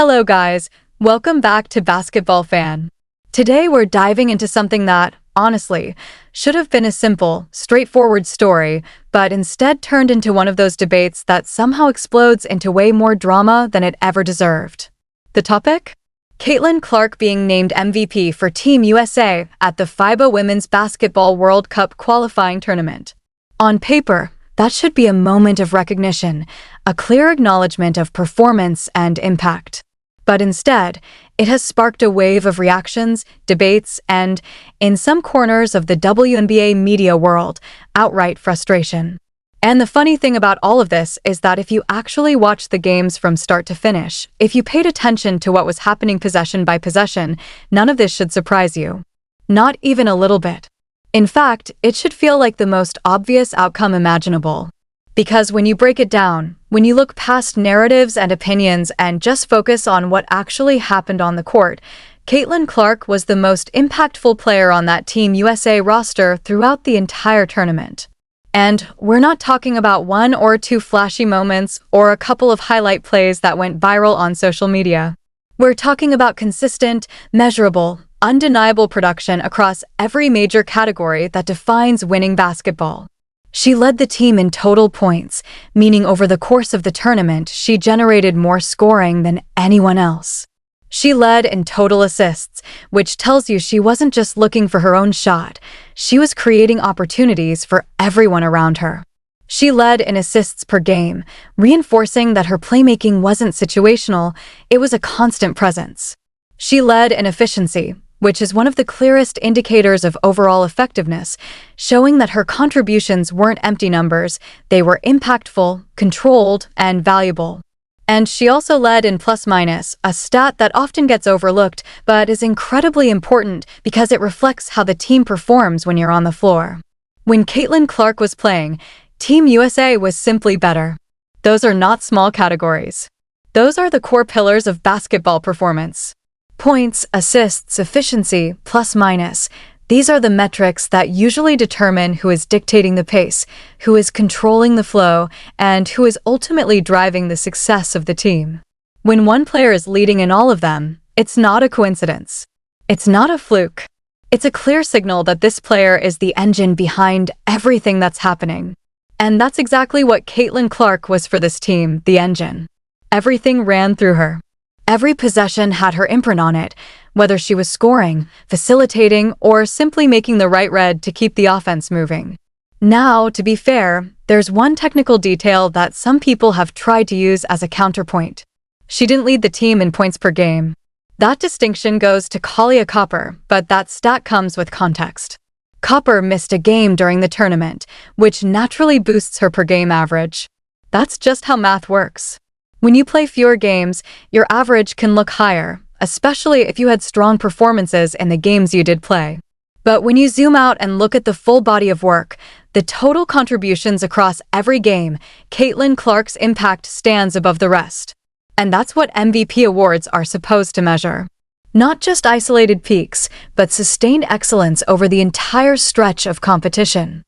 Hello guys, welcome back to Basketball Fan. Today we're diving into something that, honestly, should have been a simple, straightforward story, but instead turned into one of those debates that somehow explodes into way more drama than it ever deserved. The topic? Caitlin Clark being named MVP for Team USA at the FIBA Women's Basketball World Cup qualifying tournament. On paper, that should be a moment of recognition, a clear acknowledgement of performance and impact. But instead, it has sparked a wave of reactions, debates, and, in some corners of the WNBA media world, outright frustration. And the funny thing about all of this is that if you actually watched the games from start to finish, if you paid attention to what was happening possession by possession, none of this should surprise you. Not even a little bit. In fact, it should feel like the most obvious outcome imaginable. Because when you break it down, when you look past narratives and opinions and just focus on what actually happened on the court, Caitlin Clark was the most impactful player on that Team USA roster throughout the entire tournament. And we're not talking about one or two flashy moments or a couple of highlight plays that went viral on social media. We're talking about consistent, measurable, undeniable production across every major category that defines winning basketball. She led the team in total points, meaning over the course of the tournament, she generated more scoring than anyone else. She led in total assists, which tells you she wasn't just looking for her own shot, she was creating opportunities for everyone around her. She led in assists per game, reinforcing that her playmaking wasn't situational, it was a constant presence. She led in efficiency, which is one of the clearest indicators of overall effectiveness, showing that her contributions weren't empty numbers, they were impactful, controlled, and valuable. And she also led in plus-minus, a stat that often gets overlooked but is incredibly important because it reflects how the team performs when you're on the floor. When Caitlin Clark was playing, Team USA was simply better. Those are not small categories. Those are the core pillars of basketball performance. Points, assists, efficiency, plus-minus. These are the metrics that usually determine who is dictating the pace, who is controlling the flow, and who is ultimately driving the success of the team. When one player is leading in all of them, it's not a coincidence. It's not a fluke. It's a clear signal that this player is the engine behind everything that's happening. And that's exactly what Caitlin Clark was for this team, the engine. Everything ran through her. Every possession had her imprint on it, whether she was scoring, facilitating, or simply making the right read to keep the offense moving. Now, to be fair, there's one technical detail that some people have tried to use as a counterpoint. She didn't lead the team in points per game. That distinction goes to Kahleah Copper, but that stat comes with context. Copper missed a game during the tournament, which naturally boosts her per-game average. That's just how math works. When you play fewer games, your average can look higher, especially if you had strong performances in the games you did play. But when you zoom out and look at the full body of work, the total contributions across every game, Caitlin Clark's impact stands above the rest. And that's what MVP awards are supposed to measure. Not just isolated peaks, but sustained excellence over the entire stretch of competition.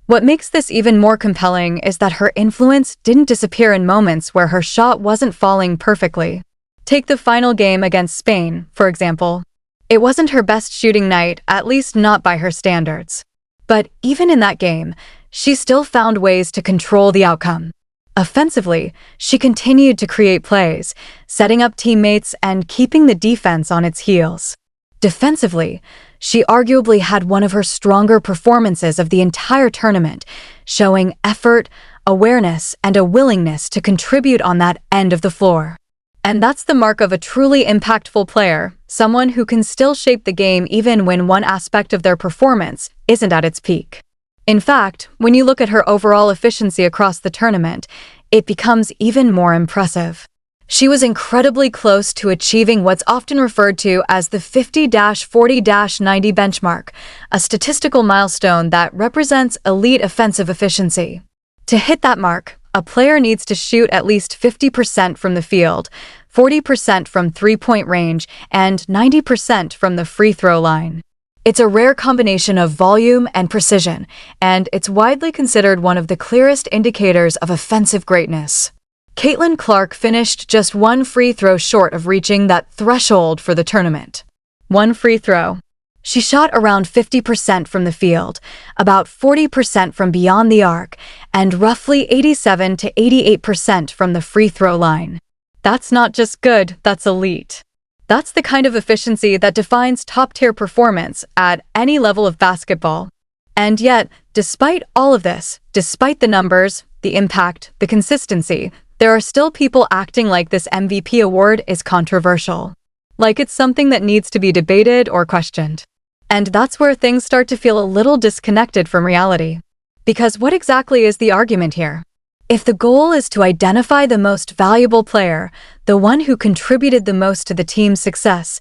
What makes this even more compelling is that her influence didn't disappear in moments where her shot wasn't falling perfectly. Take the final game against Spain, for example. It wasn't her best shooting night, at least not by her standards. But even in that game, she still found ways to control the outcome. Offensively, she continued to create plays, setting up teammates and keeping the defense on its heels. Defensively, she arguably had one of her stronger performances of the entire tournament, showing effort, awareness, and a willingness to contribute on that end of the floor. And that's the mark of a truly impactful player, someone who can still shape the game even when one aspect of their performance isn't at its peak. In fact, when you look at her overall efficiency across the tournament, it becomes even more impressive. She was incredibly close to achieving what's often referred to as the 50-40-90 benchmark, a statistical milestone that represents elite offensive efficiency. To hit that mark, a player needs to shoot at least 50% from the field, 40% from three-point range, and 90% from the free throw line. It's a rare combination of volume and precision, and it's widely considered one of the clearest indicators of offensive greatness. Caitlin Clark finished just one free throw short of reaching that threshold for the tournament. One free throw. She shot around 50% from the field, about 40% from beyond the arc, and roughly 87 to 88% from the free throw line. That's not just good, that's elite. That's the kind of efficiency that defines top-tier performance at any level of basketball. And yet, despite all of this, despite the numbers, the impact, the consistency, there are still people acting like this MVP award is controversial. Like it's something that needs to be debated or questioned. And that's where things start to feel a little disconnected from reality. Because what exactly is the argument here? If the goal is to identify the most valuable player, the one who contributed the most to the team's success,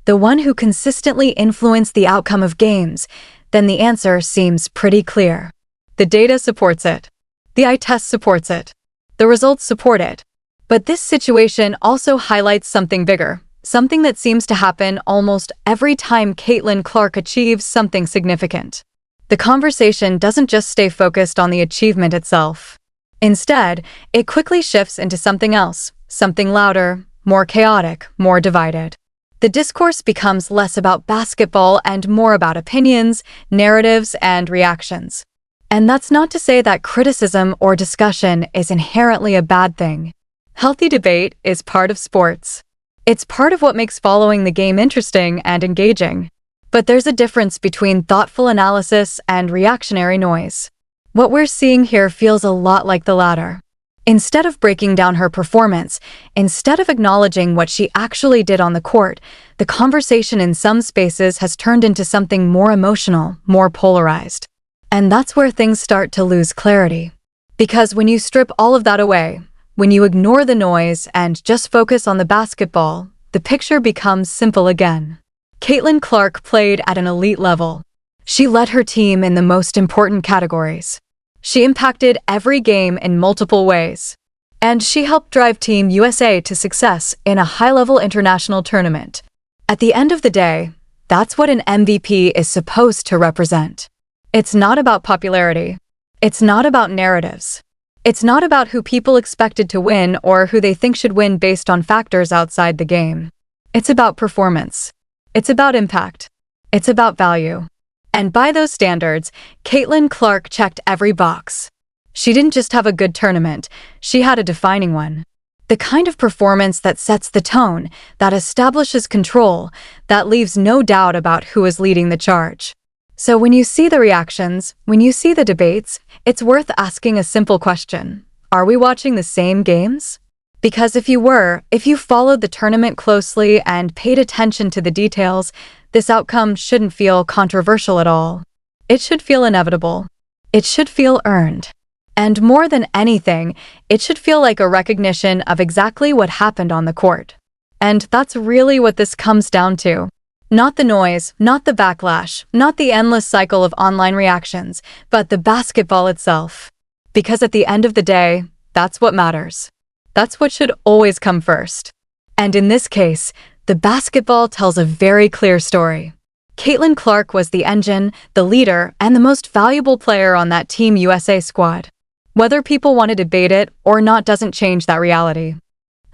the one who consistently influenced the outcome of games, then the answer seems pretty clear. The data supports it. The eye test supports it. The results support it. But this situation also highlights something bigger, something that seems to happen almost every time Caitlin Clark achieves something significant. The conversation doesn't just stay focused on the achievement itself. Instead, it quickly shifts into something else, something louder, more chaotic, more divided. The discourse becomes less about basketball and more about opinions, narratives, and reactions. And that's not to say that criticism or discussion is inherently a bad thing. Healthy debate is part of sports. It's part of what makes following the game interesting and engaging. But there's a difference between thoughtful analysis and reactionary noise. What we're seeing here feels a lot like the latter. Instead of breaking down her performance, instead of acknowledging what she actually did on the court, the conversation in some spaces has turned into something more emotional, more polarized. And that's where things start to lose clarity. Because when you strip all of that away, when you ignore the noise and just focus on the basketball, the picture becomes simple again. Caitlin Clark played at an elite level. She led her team in the most important categories. She impacted every game in multiple ways. And she helped drive Team USA to success in a high-level international tournament. At the end of the day, that's what an MVP is supposed to represent. It's not about popularity. It's not about narratives. It's not about who people expected to win or who they think should win based on factors outside the game. It's about performance. It's about impact. It's about value. And by those standards, Caitlin Clark checked every box. She didn't just have a good tournament, she had a defining one. The kind of performance that sets the tone, that establishes control, that leaves no doubt about who is leading the charge. So when you see the reactions, when you see the debates, it's worth asking a simple question. Are we watching the same games? Because if you followed the tournament closely and paid attention to the details, this outcome shouldn't feel controversial at all. It should feel inevitable. It should feel earned. And more than anything, it should feel like a recognition of exactly what happened on the court. And that's really what this comes down to. Not the noise, not the backlash, not the endless cycle of online reactions, but the basketball itself. Because at the end of the day, that's what matters. That's what should always come first. And in this case, the basketball tells a very clear story. Caitlin Clark was the engine, the leader, and the most valuable player on that Team USA squad. Whether people want to debate it or not doesn't change that reality.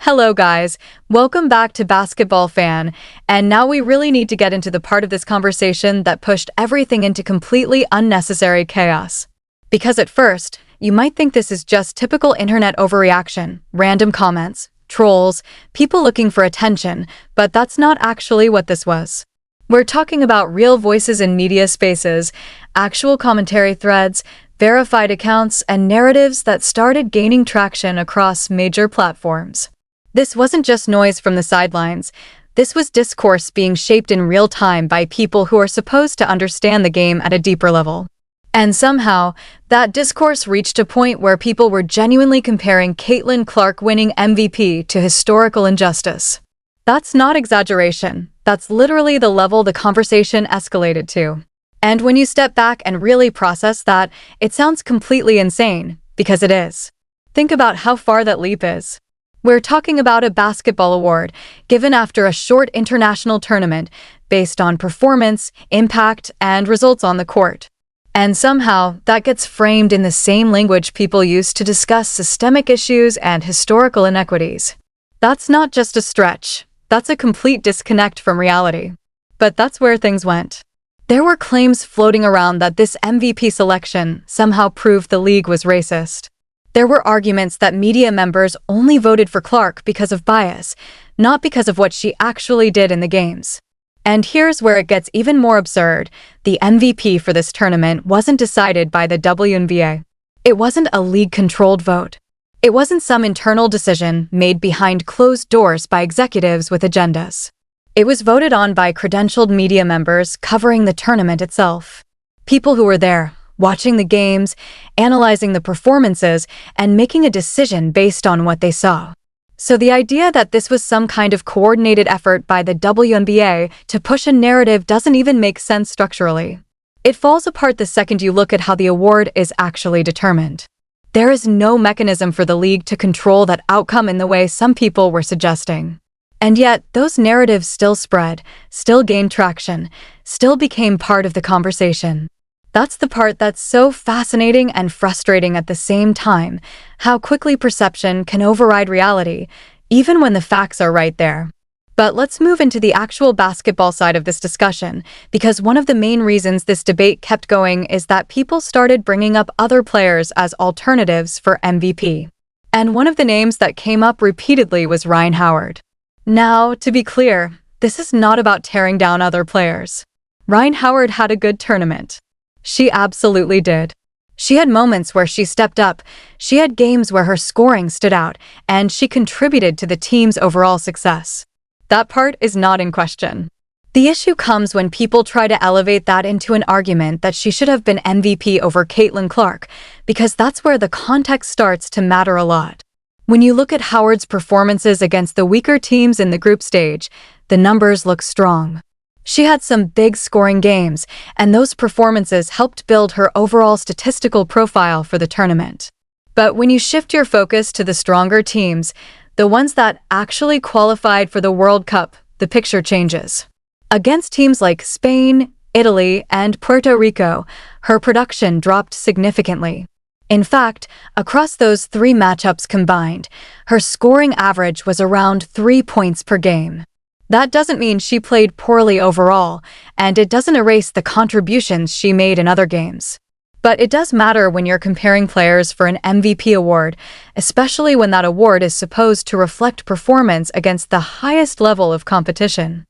Hello guys, welcome back to Basketball Fan, and now we really need to get into the part of this conversation that pushed everything into completely unnecessary chaos. Because at first, you might think this is just typical internet overreaction, random comments, trolls, people looking for attention, but that's not actually what this was. We're talking about real voices in media spaces, actual commentary threads, verified accounts, and narratives that started gaining traction across major platforms. This wasn't just noise from the sidelines. This was discourse being shaped in real time by people who are supposed to understand the game at a deeper level. And somehow, that discourse reached a point where people were genuinely comparing Caitlin Clark winning MVP to historical injustice. That's not exaggeration. That's literally the level the conversation escalated to. And when you step back and really process that, it sounds completely insane, because it is. Think about how far that leap is. We're talking about a basketball award given after a short international tournament based on performance, impact, and results on the court. And somehow, that gets framed in the same language people use to discuss systemic issues and historical inequities. That's not just a stretch. That's a complete disconnect from reality. But that's where things went. There were claims floating around that this MVP selection somehow proved the league was racist. There were arguments that media members only voted for Clark because of bias, not because of what she actually did in the games. And here's where it gets even more absurd. The MVP for this tournament wasn't decided by the WNBA. It wasn't a league-controlled vote. It wasn't some internal decision made behind closed doors by executives with agendas. It was voted on by credentialed media members covering the tournament itself. People who were there, watching the games, analyzing the performances, and making a decision based on what they saw. So the idea that this was some kind of coordinated effort by the WNBA to push a narrative doesn't even make sense structurally. It falls apart the second you look at how the award is actually determined. There is no mechanism for the league to control that outcome in the way some people were suggesting. And yet, those narratives still spread, still gained traction, still became part of the conversation. That's the part that's so fascinating and frustrating at the same time, how quickly perception can override reality, even when the facts are right there. But let's move into the actual basketball side of this discussion, because one of the main reasons this debate kept going is that people started bringing up other players as alternatives for MVP. And one of the names that came up repeatedly was Rhyne Howard. Now, to be clear, this is not about tearing down other players. Rhyne Howard had a good tournament. She absolutely did. She had moments where she stepped up, she had games where her scoring stood out, and she contributed to the team's overall success. That part is not in question. The issue comes when people try to elevate that into an argument that she should have been MVP over Caitlin Clark, because that's where the context starts to matter a lot. When you look at Howard's performances against the weaker teams in the group stage, the numbers look strong. She had some big scoring games, and those performances helped build her overall statistical profile for the tournament. But when you shift your focus to the stronger teams, the ones that actually qualified for the World Cup, the picture changes. Against teams like Spain, Italy, and Puerto Rico, her production dropped significantly. In fact, across those 3 matchups combined, her scoring average was around 3 points per game. That doesn't mean she played poorly overall, and it doesn't erase the contributions she made in other games. But it does matter when you're comparing players for an MVP award, especially when that award is supposed to reflect performance against the highest level of competition.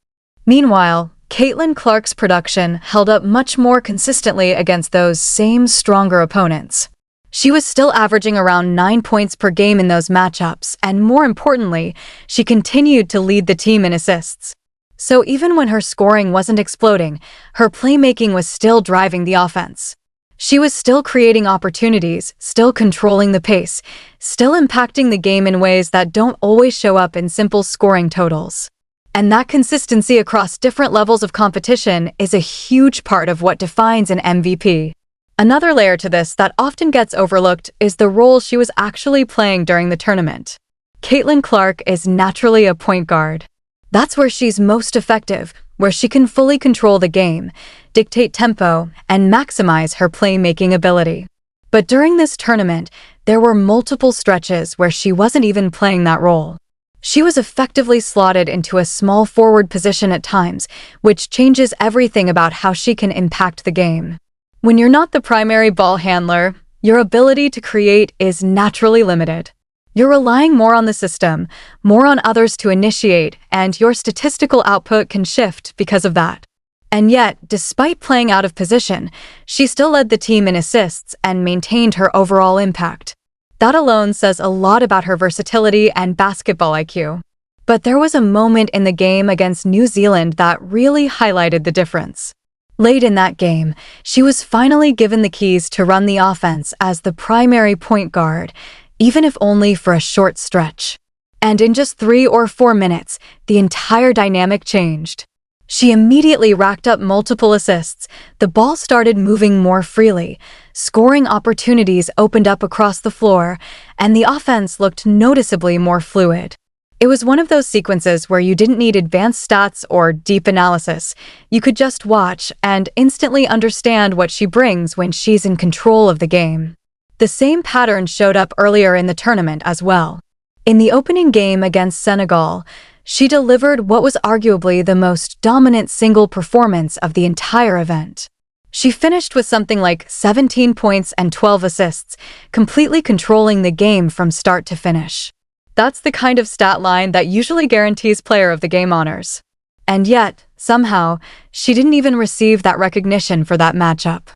Meanwhile, Caitlin Clark's production held up much more consistently against those same stronger opponents. She was still averaging around 9 points per game in those matchups, and more importantly, she continued to lead the team in assists. So even when her scoring wasn't exploding, her playmaking was still driving the offense. She was still creating opportunities, still controlling the pace, still impacting the game in ways that don't always show up in simple scoring totals. And that consistency across different levels of competition is a huge part of what defines an MVP. Another layer to this that often gets overlooked is the role she was actually playing during the tournament. Caitlin Clark is naturally a point guard. That's where she's most effective, where she can fully control the game, dictate tempo, and maximize her playmaking ability. But during this tournament, there were multiple stretches where she wasn't even playing that role. She was effectively slotted into a small forward position at times, which changes everything about how she can impact the game. When you're not the primary ball handler, your ability to create is naturally limited. You're relying more on the system, more on others to initiate, and your statistical output can shift because of that. And yet, despite playing out of position, she still led the team in assists and maintained her overall impact. That alone says a lot about her versatility and basketball IQ. But there was a moment in the game against New Zealand that really highlighted the difference. Late in that game, she was finally given the keys to run the offense as the primary point guard, even if only for a short stretch. And in just 3 or 4 minutes, the entire dynamic changed. She immediately racked up multiple assists, the ball started moving more freely, scoring opportunities opened up across the floor, and the offense looked noticeably more fluid. It was one of those sequences where you didn't need advanced stats or deep analysis. You could just watch and instantly understand what she brings when she's in control of the game. The same pattern showed up earlier in the tournament as well. In the opening game against Senegal, she delivered what was arguably the most dominant single performance of the entire event. She finished with something like 17 points and 12 assists, completely controlling the game from start to finish. That's the kind of stat line that usually guarantees player of the game honors. And yet, somehow, she didn't even receive that recognition for that matchup.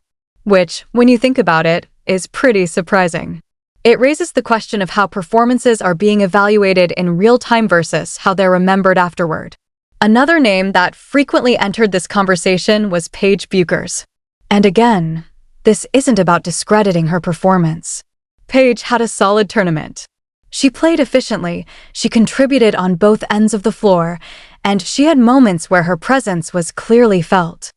Which, when you think about it, is pretty surprising. It raises the question of how performances are being evaluated in real time versus how they're remembered afterward. Another name that frequently entered this conversation was Paige Bueckers. And again, this isn't about discrediting her performance. Paige had a solid tournament. She played efficiently, she contributed on both ends of the floor, and she had moments where her presence was clearly felt.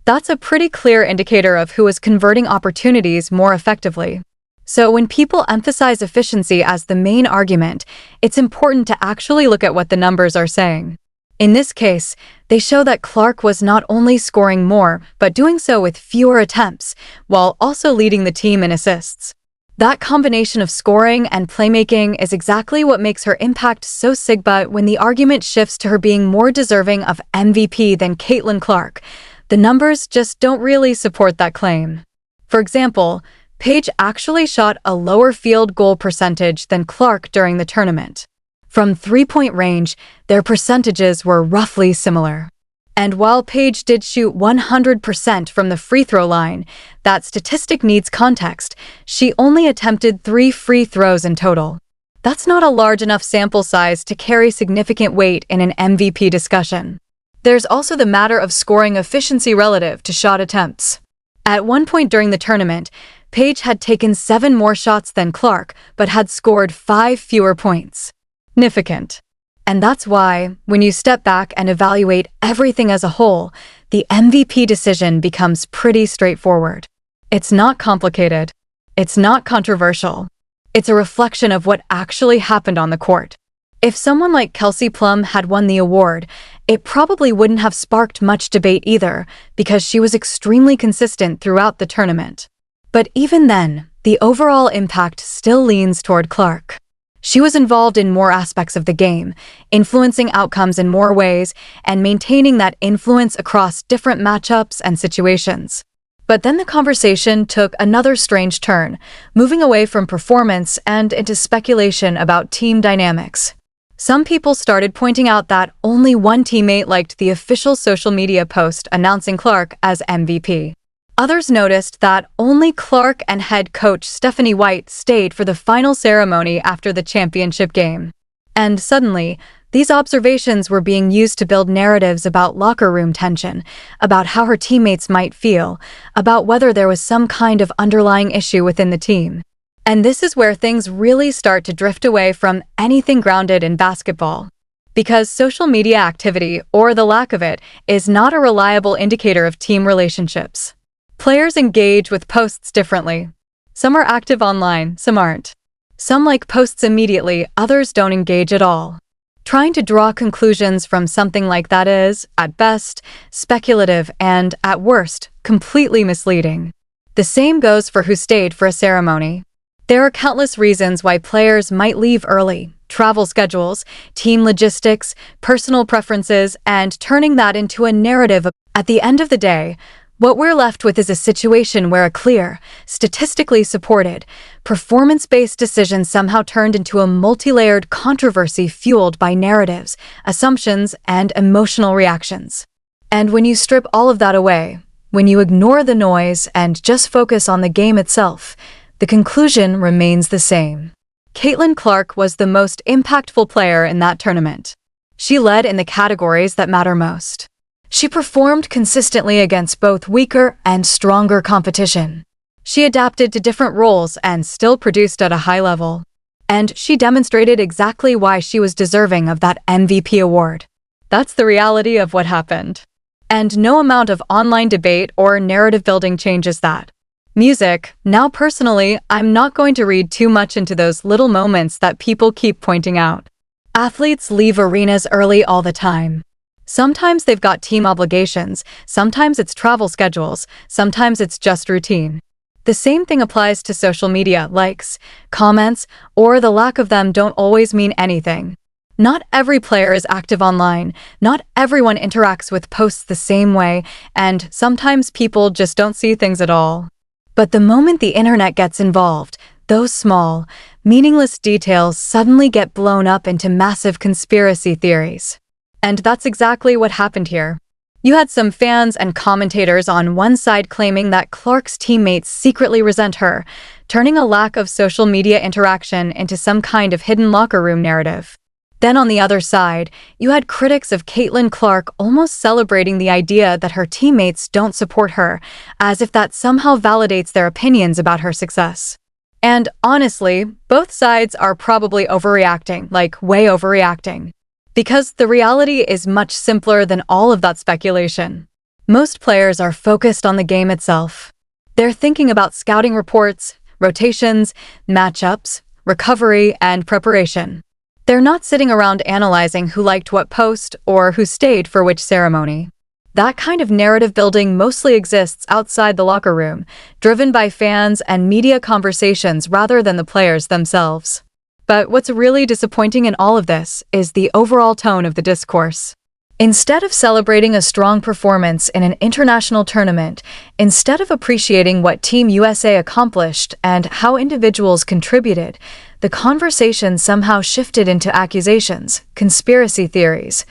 That's a pretty clear indicator of who is converting opportunities more effectively. So when people emphasize efficiency as the main argument, it's important to actually look at what the numbers are saying. In this case, they show that Clark was not only scoring more, but doing so with fewer attempts, while also leading the team in assists. That combination of scoring and playmaking is exactly what makes her impact so significant. When the argument shifts to her being more deserving of MVP than Caitlin Clark, the numbers just don't really support that claim. For example, Paige actually shot a lower field goal percentage than Clark during the tournament. From three-point range, their percentages were roughly similar. And while Paige did shoot 100% from the free throw line, that statistic needs context. She only attempted 3 free throws in total. That's not a large enough sample size to carry significant weight in an MVP discussion. There's also the matter of scoring efficiency relative to shot attempts. At one point during the tournament, Paige had taken 7 more shots than Clark, but had scored 5 fewer points. Significant. And that's why, when you step back and evaluate everything as a whole, the MVP decision becomes pretty straightforward. It's not complicated. It's not controversial. It's a reflection of what actually happened on the court. If someone like Kelsey Plum had won the award, it probably wouldn't have sparked much debate either, because she was extremely consistent throughout the tournament. But even then, the overall impact still leans toward Clark. She was involved in more aspects of the game, influencing outcomes in more ways and maintaining that influence across different matchups and situations. But then the conversation took another strange turn, moving away from performance and into speculation about team dynamics. Some people started pointing out that only one teammate liked the official social media post announcing Clark as MVP. Others noticed that only Clark and head coach Stephanie White stayed for the final ceremony after the championship game. And suddenly, these observations were being used to build narratives about locker room tension, about how her teammates might feel, about whether there was some kind of underlying issue within the team. And this is where things really start to drift away from anything grounded in basketball. Because social media activity, or the lack of it, is not a reliable indicator of team relationships. Players engage with posts differently. Some are active online, some aren't. Some like posts immediately, others don't engage at all. Trying to draw conclusions from something like that is, at best, speculative and, at worst, completely misleading. The same goes for who stayed for a ceremony. There are countless reasons why players might leave early: travel schedules, team logistics, personal preferences, and turning that into a narrative. At the end of the day, what we're left with is a situation where a clear, statistically supported, performance-based decision somehow turned into a multi-layered controversy fueled by narratives, assumptions, and emotional reactions. And when you strip all of that away, when you ignore the noise and just focus on the game itself, the conclusion remains the same. Caitlin Clark was the most impactful player in that tournament. She led in the categories that matter most. She performed consistently against both weaker and stronger competition. She adapted to different roles and still produced at a high level. And she demonstrated exactly why she was deserving of that MVP award. That's the reality of what happened. And no amount of online debate or narrative building changes that. Music. Now personally, I'm not going to read too much into those little moments that people keep pointing out. Athletes leave arenas early all the time. Sometimes they've got team obligations, sometimes it's travel schedules, sometimes it's just routine. The same thing applies to social media. Likes, comments, or the lack of them don't always mean anything. Not every player is active online, not everyone interacts with posts the same way, and sometimes people just don't see things at all. But the moment the internet gets involved, those small, meaningless details suddenly get blown up into massive conspiracy theories. And that's exactly what happened here. You had some fans and commentators on one side claiming that Clark's teammates secretly resent her, turning a lack of social media interaction into some kind of hidden locker room narrative. Then on the other side, you had critics of Caitlin Clark almost celebrating the idea that her teammates don't support her, as if that somehow validates their opinions about her success. And honestly, both sides are probably overreacting, like way overreacting. Because the reality is much simpler than all of that speculation. Most players are focused on the game itself. They're thinking about scouting reports, rotations, matchups, recovery, and preparation. They're not sitting around analyzing who liked what post or who stayed for which ceremony. That kind of narrative building mostly exists outside the locker room, driven by fans and media conversations rather than the players themselves. But what's really disappointing in all of this is the overall tone of the discourse. Instead of celebrating a strong performance in an international tournament, instead of appreciating what Team USA accomplished and how individuals contributed, the conversation somehow shifted into accusations, conspiracy theories,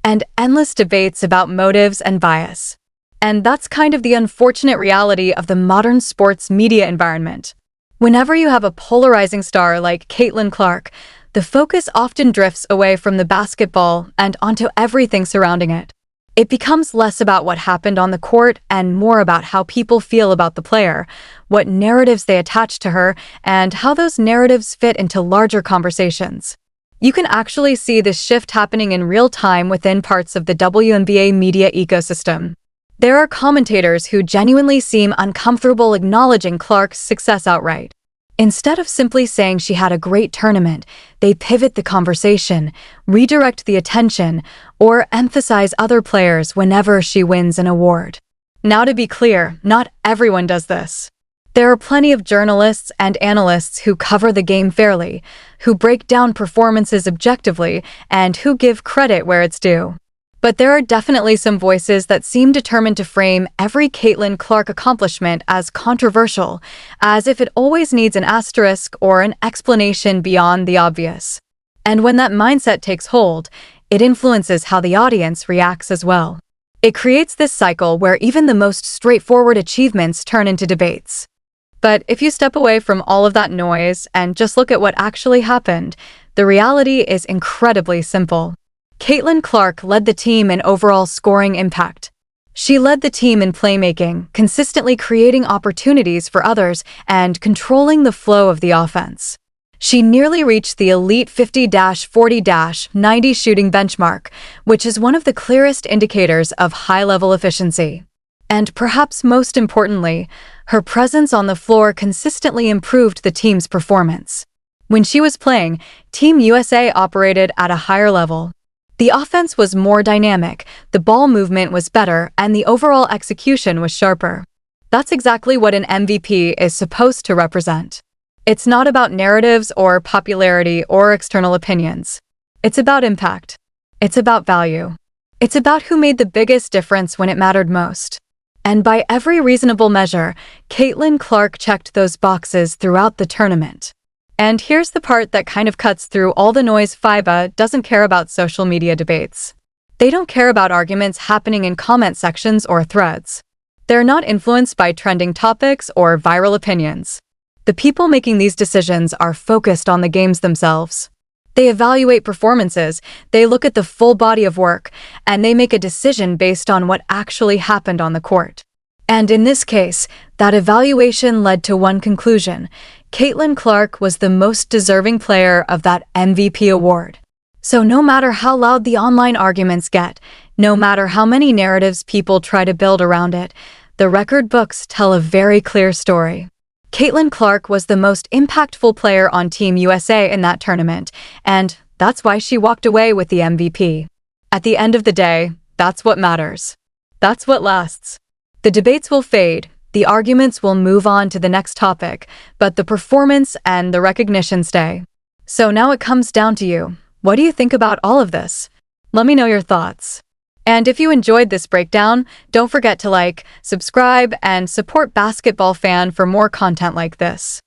and endless debates about motives and bias. And that's kind of the unfortunate reality of the modern sports media environment. Whenever you have a polarizing star like Caitlin Clark, the focus often drifts away from the basketball and onto everything surrounding it. It becomes less about what happened on the court and more about how people feel about the player, what narratives they attach to her, and how those narratives fit into larger conversations. You can actually see this shift happening in real time within parts of the WNBA media ecosystem. There are commentators who genuinely seem uncomfortable acknowledging Clark's success outright. Instead of simply saying she had a great tournament, they pivot the conversation, redirect the attention, or emphasize other players whenever she wins an award. Now, to be clear, not everyone does this. There are plenty of journalists and analysts who cover the game fairly, who break down performances objectively, and who give credit where it's due. But there are definitely some voices that seem determined to frame every Caitlin Clark accomplishment as controversial, as if it always needs an asterisk or an explanation beyond the obvious. And when that mindset takes hold, it influences how the audience reacts as well. It creates this cycle where even the most straightforward achievements turn into debates. But if you step away from all of that noise and just look at what actually happened, the reality is incredibly simple. Caitlin Clark led the team in overall scoring impact. She led the team in playmaking, consistently creating opportunities for others and controlling the flow of the offense. She nearly reached the elite 50-40-90 shooting benchmark, which is one of the clearest indicators of high-level efficiency. And perhaps most importantly, her presence on the floor consistently improved the team's performance. When she was playing, Team USA operated at a higher level. The offense was more dynamic, the ball movement was better, and the overall execution was sharper. That's exactly what an MVP is supposed to represent. It's not about narratives or popularity or external opinions. It's about impact. It's about value. It's about who made the biggest difference when it mattered most. And by every reasonable measure, Caitlin Clark checked those boxes throughout the tournament. And here's the part that kind of cuts through all the noise. FIBA doesn't care about social media debates. They don't care about arguments happening in comment sections or threads. They're not influenced by trending topics or viral opinions. The people making these decisions are focused on the games themselves. They evaluate performances, they look at the full body of work, and they make a decision based on what actually happened on the court. And in this case, that evaluation led to one conclusion: Caitlin Clark was the most deserving player of that MVP award. So no matter how loud the online arguments get, no matter how many narratives people try to build around it, the record books tell a very clear story. Caitlin Clark was the most impactful player on Team USA in that tournament, and That's why she walked away with the MVP. At the end of the day, that's what matters. That's what lasts. The debates will fade, the arguments will move on to the next topic, but the performance and the recognition stay. So now it comes down to you. What do you think about all of this? Let me know your thoughts. And if you enjoyed this breakdown, don't forget to like, subscribe, and support Basketball Fan for more content like this.